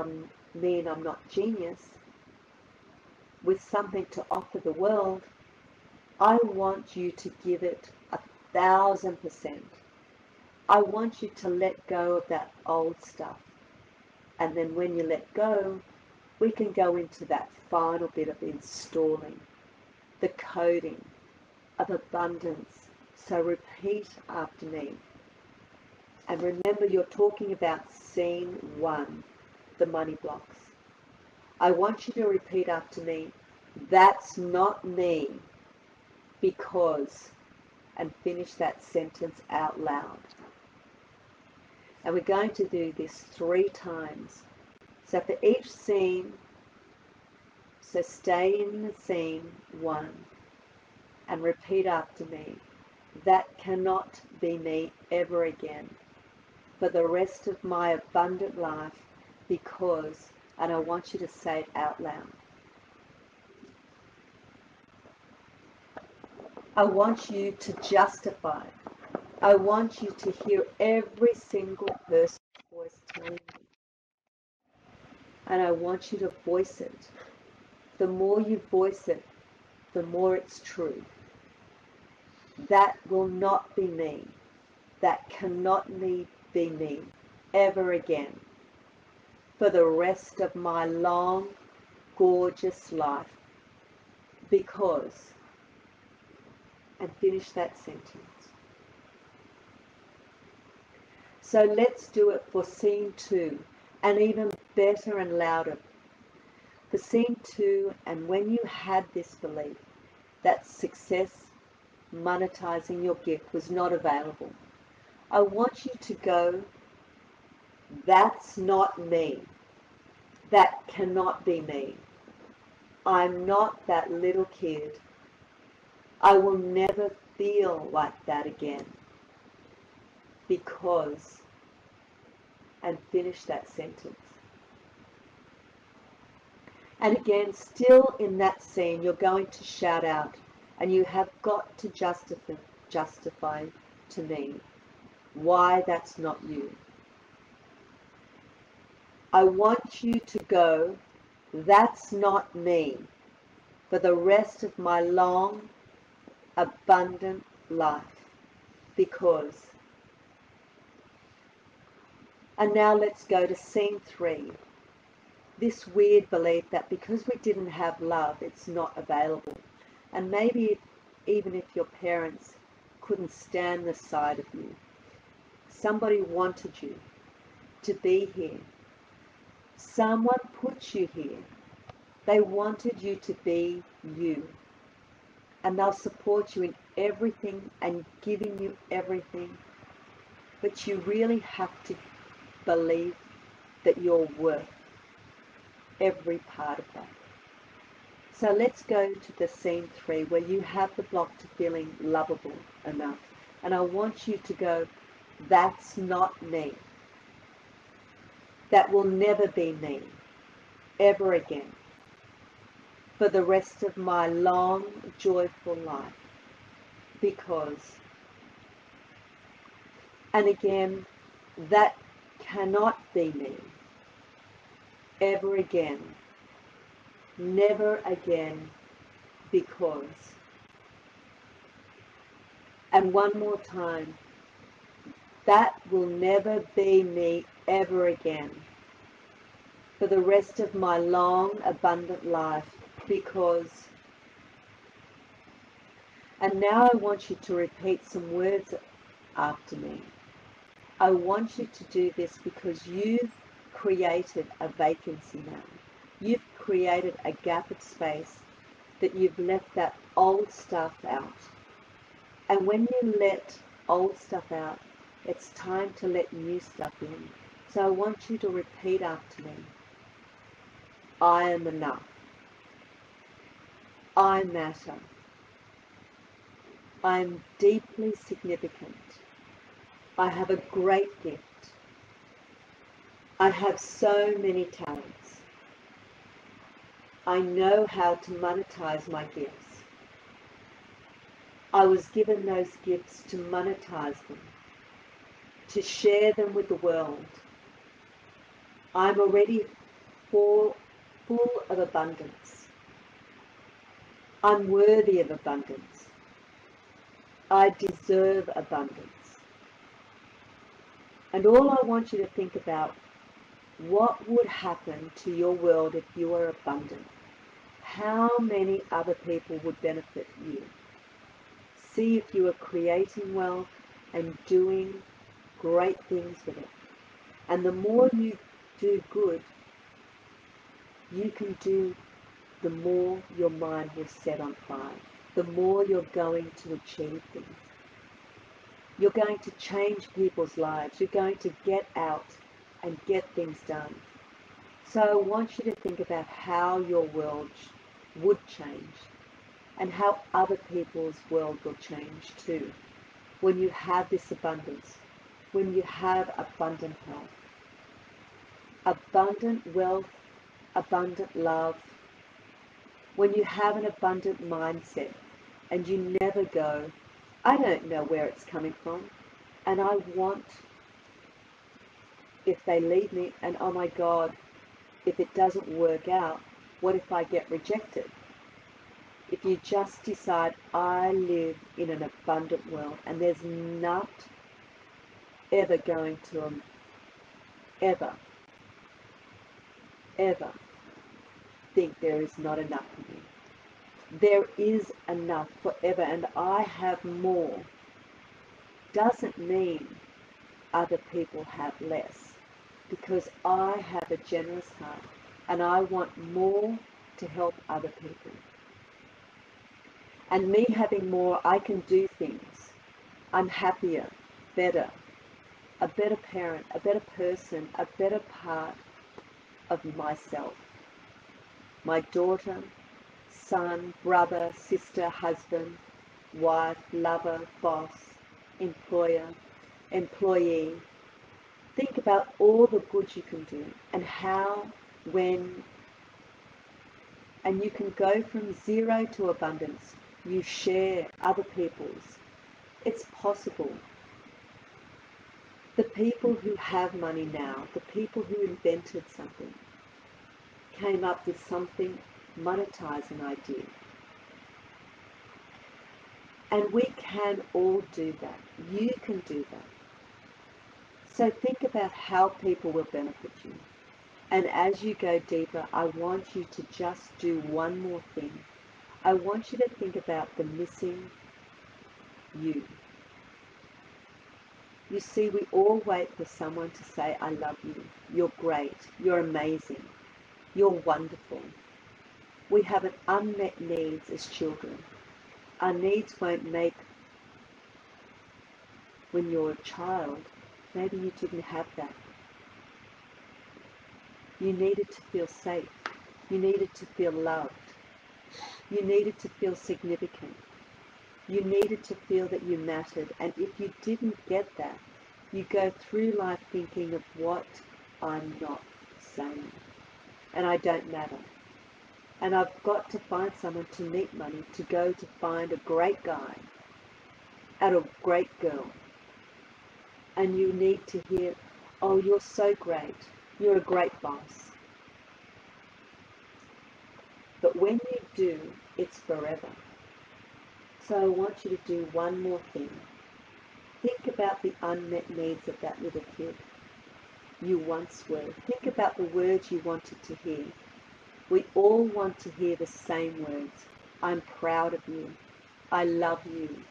I'm not genius. With something to offer the world, I want you to give it 1,000%. I want you to let go of that old stuff. And then when you let go, we can go into that final bit of installing, the coding of abundance. So repeat after me. And remember, you're talking about scene 1, the money blocks. I want you to repeat after me, that's not me, because, and finish that sentence out loud. And we're going to do this 3 times. So for each scene, so stay in the scene 1 and repeat after me. That cannot be me ever again for the rest of my abundant life, because, and I want you to say it out loud. I want you to justify. I want you to hear every single person's voice telling you. And I want you to voice it. The more you voice it, the more it's true. That will not be me. That cannot be me ever again for the rest of my long, gorgeous life. Because, and finish that sentence. So let's do it for scene 2, and even better and louder. For scene 2, and when you had this belief that success, monetizing your gift was not available, I want you to go, that's not me. That cannot be me. I'm not that little kid. I will never feel like that again. Because, and finish that sentence. And again, still in that scene, you're going to shout out, and you have got to justify to me why that's not you. I want you to go, that's not me, for the rest of my long, abundant life. Because, and now let's go to scene 3. this weird belief that because we didn't have love, it's not available. And maybe even if your parents couldn't stand the sight of you, somebody wanted you to be here. Someone put you here. They wanted you to be you. And they'll support you in everything and giving you everything. But you really have to believe that you're worth every part of that. So let's go to the scene 3 where you have the block to feeling lovable enough. And I want you to go, that's not me. That will never be me, ever again, for the rest of my long, joyful life. Because, and again, that cannot be me, ever again, never again, because. And one more time, that will never be me ever again for the rest of my long, abundant life, because. And now I want you to repeat some words after me. I want you to do this because you've created a vacancy now. You've created a gap of space that you've left that old stuff out. And when you let old stuff out, it's time to let new stuff in. So I want you to repeat after me. I am enough. I matter. I am deeply significant. I have a great gift. I have so many talents. I know how to monetize my gifts. I was given those gifts to monetize them, to share them with the world. I'm already full of abundance. I'm worthy of abundance. I deserve abundance. And all I want you to think about, what would happen to your world if you were abundant? How many other people would benefit you? See if you are creating wealth and doing great things with it. And the more you do good, you can do, the more your mind will set on fire. The more you're going to achieve things. You're going to change people's lives. You're going to get out and get things done. So I want you to think about how your world would change and how other people's world will change too when you have this abundance, when you have abundant health, abundant wealth, abundant love, when you have an abundant mindset and you never go, I don't know where it's coming from, and I want, if they leave me, and oh my God, if it doesn't work out, what if I get rejected? If you just decide, I live in an abundant world, and there's not ever going to, ever think there is not enough for me. There is enough forever, and I have more. Doesn't mean other people have less, because I have a generous heart and I want more to help other people. And me having more, I can do things. I'm happier, better, a better parent, a better person, a better part of myself. My daughter, son, brother, sister, husband, wife, lover, boss, employer, employee. Think about all the good you can do and how, when, and you can go from zero to abundance. You share other people's. It's possible. The people who have money now, the people who invented something, came up with something, monetize an idea. And we can all do that. You can do that. So think about how people will benefit you. And as you go deeper, I want you to just do one more thing. I want you to think about the missing you. You see, we all wait for someone to say, I love you, you're great, you're amazing, you're wonderful. We have an unmet needs as children. Our needs won't make, when you're a child, maybe you didn't have that. You needed to feel safe. You needed to feel loved. You needed to feel significant. You needed to feel that you mattered. And if you didn't get that, you go through life thinking of what I'm not saying. And I don't matter. And I've got to find someone to meet money to go to find a great guy and a great girl. And you need to hear, oh, you're so great. You're a great boss. But when you do, it's forever. So I want you to do one more thing. Think about the unmet needs of that little kid you once were. Think about the words you wanted to hear. We all want to hear the same words. I'm proud of you. I love you.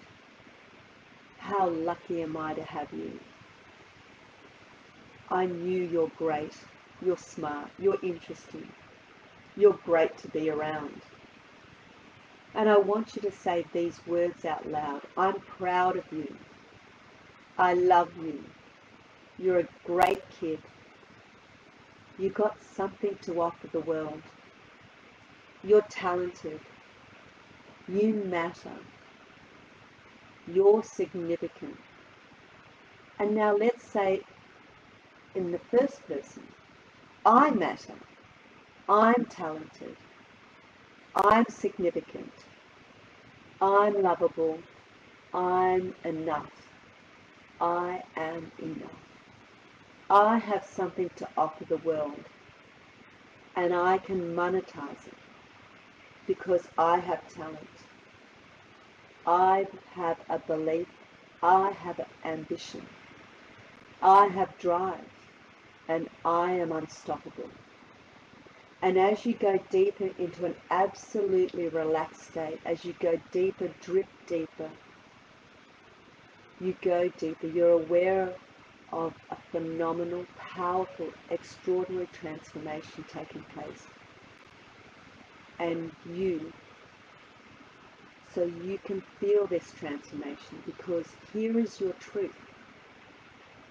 How lucky am I to have you? I knew you're great. You're smart. You're interesting. You're great to be around. And I want you to say these words out loud. I'm proud of you. I love you. You're a great kid. You got something to offer the world. You're talented. You matter. You're significant. And now let's say in the first person, I matter. I'm talented. I'm significant. I'm lovable. I'm enough. I am enough. I have something to offer the world, and I can monetize it because I have talent. I have a belief. I have an ambition. I have drive, and I am unstoppable. And as you go deeper into an absolutely relaxed state, as you go deeper, drift deeper, you go deeper, you're aware of a phenomenal, powerful, extraordinary transformation taking place. And so you can feel this transformation, because here is your truth.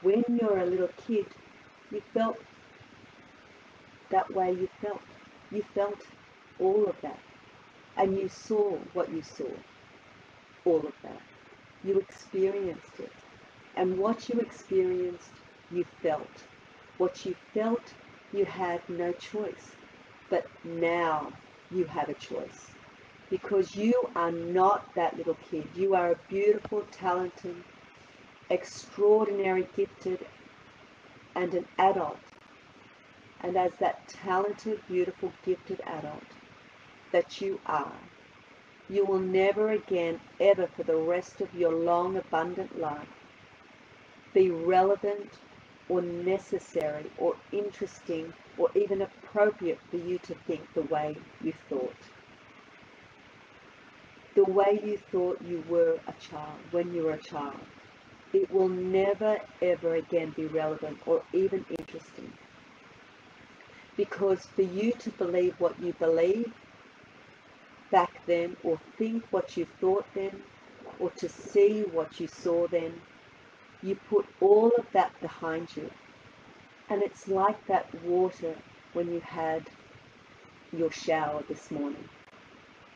When you're a little kid, you felt that way you felt. You felt all of that. And you saw what you saw, all of that. You experienced it. And what you experienced, you felt. What you felt, you had no choice. But now you have a choice. Because you are not that little kid. You are a beautiful, talented, extraordinary, gifted, and an adult. And as that talented, beautiful, gifted adult that you are, you will never again, ever for the rest of your long, abundant life, be relevant or necessary or interesting or even appropriate for you to think the way you thought. The way you thought you were a child, when you were a child. It will never, ever again be relevant or even interesting. Because for you to believe what you believe back then, or think what you thought then, or to see what you saw then, you put all of that behind you. And it's like that water when you had your shower this morning.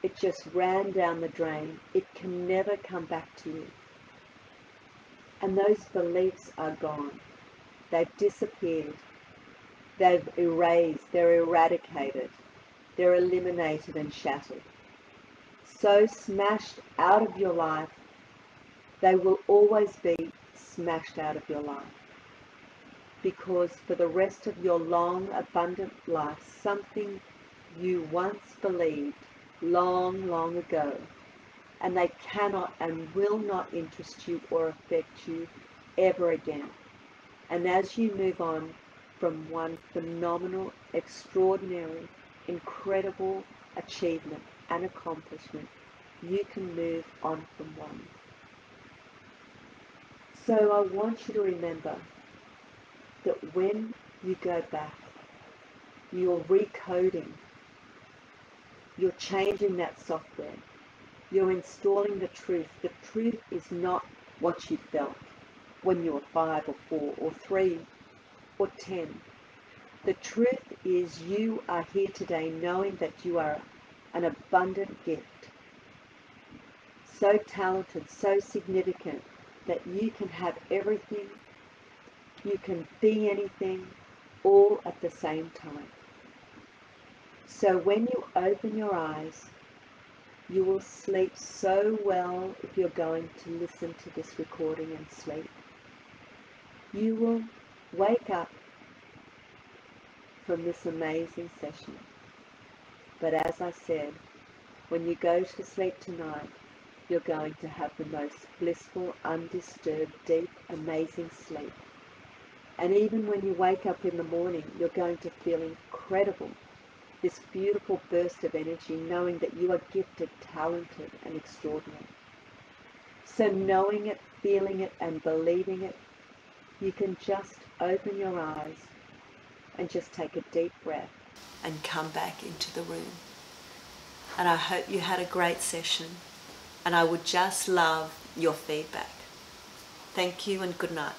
It just ran down the drain. It can never come back to you. And those beliefs are gone. They've disappeared. They've erased, they're eradicated, they're eliminated and shattered. So smashed out of your life, they will always be smashed out of your life. Because for the rest of your long, abundant life, something you once believed long, long ago, and they cannot and will not interest you or affect you ever again. And as you move on, from one phenomenal, extraordinary, incredible achievement and accomplishment, you can move on from one. So I want you to remember that when you go back, you're recoding, you're changing that software, you're installing the truth. The truth is not what you felt when you were 5 or 4 or 3 or 10. The truth is you are here today knowing that you are an abundant gift, so talented, so significant, that you can have everything, you can be anything, all at the same time. So when you open your eyes, you will sleep so well if you're going to listen to this recording and sleep. You will wake up from this amazing session. But as I said, when you go to sleep tonight, you're going to have the most blissful, undisturbed, deep, amazing sleep. And even when you wake up in the morning, you're going to feel incredible, this beautiful burst of energy, knowing that you are gifted, talented, and extraordinary. So knowing it, feeling it, and believing it, you can just open your eyes and just take a deep breath and come back into the room. And I hope you had a great session, and I would just love your feedback. Thank you and good night.